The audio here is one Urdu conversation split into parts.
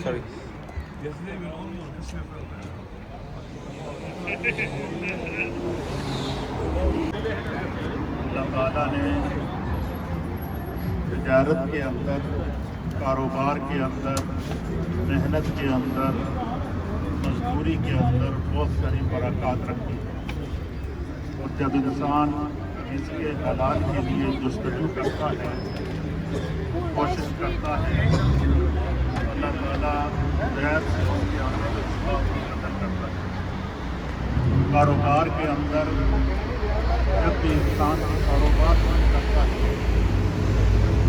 Sorry. اللہ تعالیٰ نے تجارت کے اندر، کاروبار کے اندر، محنت کے اندر، مزدوری کے اندر بہت ساری برکات رکھی ہے، اور جب انسان اس کے حلال کے لیے جستجو کرتا ہے، کوشش کرتا ہے، اللہ تعالیٰ غیر سے اس کے آنے کے اسباب کی قدر کرتا ہے۔ کاروبار کے اندر جب بھی انسان کاروبار شروع کرتا ہے،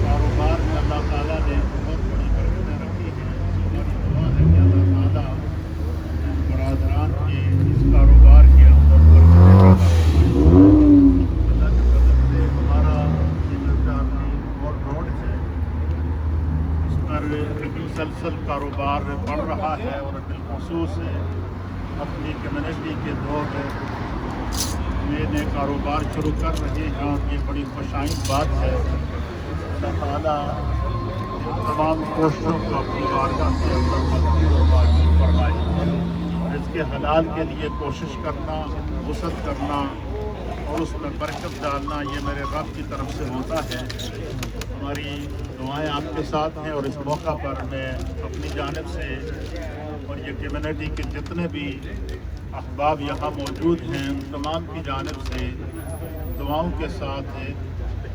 کاروبار میں اللہ تعالیٰ نے بہت بڑی برکتیں رکھی ہیں۔ ہماری دعا ہے کہ اللہ تعالیٰ برادران کے اس کاروبار کے اندر برکتیں پیدا فرمائے۔ اللہ کے فضل سے ہمارا یہ جو چارلی اور روڈ ہے، اس پر مسلسل کاروبار بڑھ رہا ہے، اور بالخصوص اپنی کمیونٹی کے لوگ نئے نئے کاروبار شروع کر رہے ہیں، اور یہ بڑی خوشائن بات ہے۔ اللہ تعالیٰ تمام کوششوں کو اپنی بارگاہ کے اندر مقبول و معجور فرمائے۔ اس کے حلال کے لیے کوشش کرنا، وسعت کرنا اور اس میں برکت ڈالنا، یہ میرے رب کی طرف سے ہوتا ہے۔ ہماری دعائیں آپ کے ساتھ ہیں، اور اس موقع پر میں اپنی جانب سے اور یہ کمیونٹی کے جتنے بھی احباب یہاں موجود ہیں، ان تمام کی جانب سے دعاؤں کے ساتھ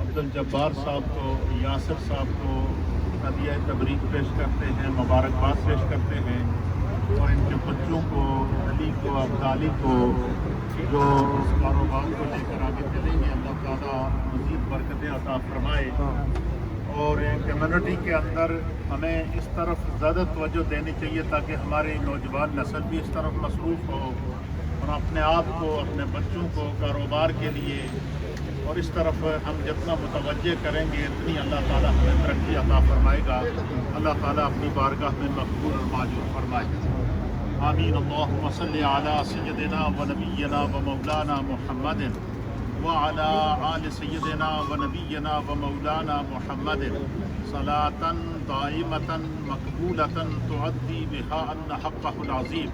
عبدالجبار صاحب کو، یاسر صاحب کو ہدیہ تبریک پیش کرتے ہیں، مبارکباد پیش کرتے ہیں، اور ان کے بچوں کو، علی کو، عبدالی کو، جو اس کاروبار کو لے کر آگے چلیں گے، اللہ تعالیٰ مزید برکتیں عطا فرمائے۔ اور کمیونٹی کے اندر ہمیں اس طرف زیادہ توجہ دینی چاہیے تاکہ ہماری نوجوان نسل بھی اس طرف مصروف ہو، اور اپنے آپ کو، اپنے بچوں کو کاروبار کے لیے، اور اس طرف ہم جتنا متوجہ کریں گے اتنی اللہ تعالیٰ ہمیں ترقی عطا فرمائے گا۔ اللہ تعالیٰ اپنی بارگاہ میں مقبول اور معجور فرمائے۔ آمین۔ اللہم صلی علی سیدنا و نبینا و مولانا محمد وعلی آل سیدنا و نبینا و مولانا محمد صلاة دائمة مقبولة تعدی بها عنا حقہ العظیم۔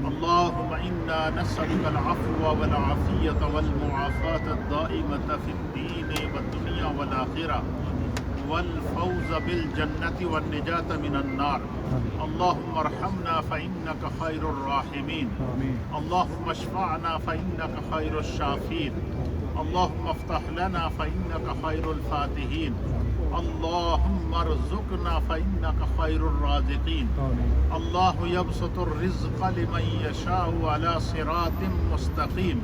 اللهم إنا نسألك العفو والعافية والمعافاة الدائمة في الدين والدنيا والآخرة، والفوز بالجنة والنجاة من النار۔ اللهم ارحمنا فإنك خير الراحمين، اللهم اشفعنا فإنك خير الشافين، اللهم افتح لنا فإنك خير الفاتحين، اللهم ارزقنا فإنك خير الرازقين۔ الله يبسط الرزق لمن يشاء على صراط مستقيم،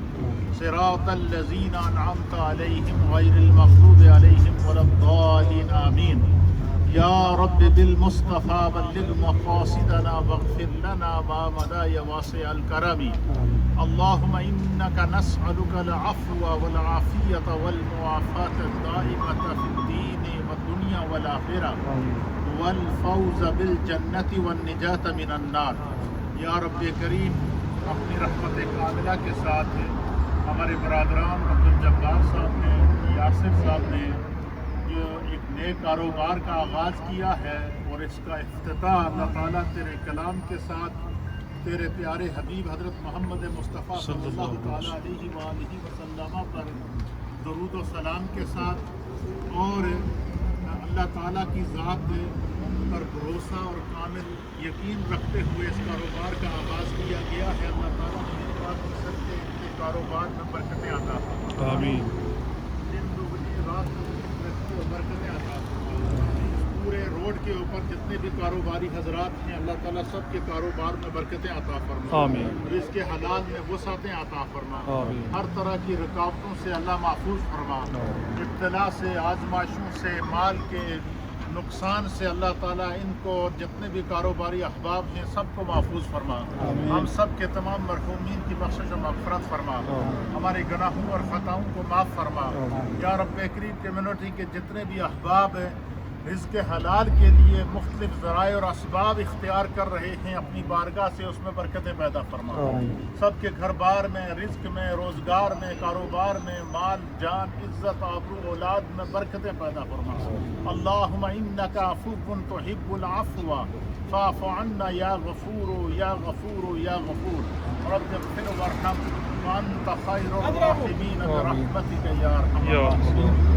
صراط الذين أنعمت عليهم غير المغضوب عليهم ولا الضالين آمين۔ يا رب بالمصطفى بلغ مقاصدنا واغفر لنا ما مضى يا واسع الكرم۔ اللهم إنك نسألك العفو والعافية والمعافاة الدائمة في الدين والدنيا والآخرة، والفوز بالجنة والنجاة من النار۔ یا رب کریم، اپنی رحمت کاملہ کے ساتھ ہمارے برادران عبدالجبار صاحب نے، یاسر صاحب نے جو ایک نئے کاروبار کا آغاز کیا ہے، اور اس کا افتتاح اللہ تعالیٰ تیرے کلام کے ساتھ، تیرے پیارے حبیب حضرت محمد مصطفیٰ صلی اللہ تعالیٰ علیہ وآلہ وسلم پر درود و سلام کے ساتھ، اور اللہ تعالیٰ کی ذات پر بھروسہ اور کامل یقین رکھتے ہوئے اس کاروبار کا آغاز کیا گیا ہے۔ اللہ تعالیٰ میری بات سب کے کاروبار میں برکتیں عطا فرمائے۔ آمین۔ دن دوگنی رات دوگنی برکتیں عطا فرمائے۔ پورے روڈ کے اوپر جتنے بھی کاروباری حضرات ہیں، اللہ تعالیٰ سب کے کاروبار میں برکتیں عطا فرمائے۔ آمین۔ رزق کے حلال میں وسعتیں عطا فرمائے۔ آمین۔ ہر طرح کی رکاوٹوں سے اللہ محفوظ فرما، ابتلا سے، آزمائشوں سے، مال کے نقصان سے اللہ تعالیٰ ان کو، جتنے بھی کاروباری احباب ہیں، سب کو محفوظ فرما۔ ہم سب کے تمام مرحومین کی بخشش و مغفرت فرما، ہمارے گناہوں اور خطاؤں کو معاف فرما۔ یا رب کریم، کمیونٹی کے جتنے بھی احباب ہیں رزق حلال کے لیے مختلف ذرائع اور اسباب اختیار کر رہے ہیں، اپنی بارگاہ سے اس میں برکتیں پیدا فرما۔ سب کے گھر بار میں، رزق میں، روزگار میں، کاروبار میں، مال جان عزت آبرو اولاد میں برکتیں پیدا فرما۔ اللہم انک عفو تحب العفو فاعف عنا یا غفور یا غفور یا غفور رب اغفر وارحم وانت خیر الراحمین برحمتک یا ارحم الراحمین۔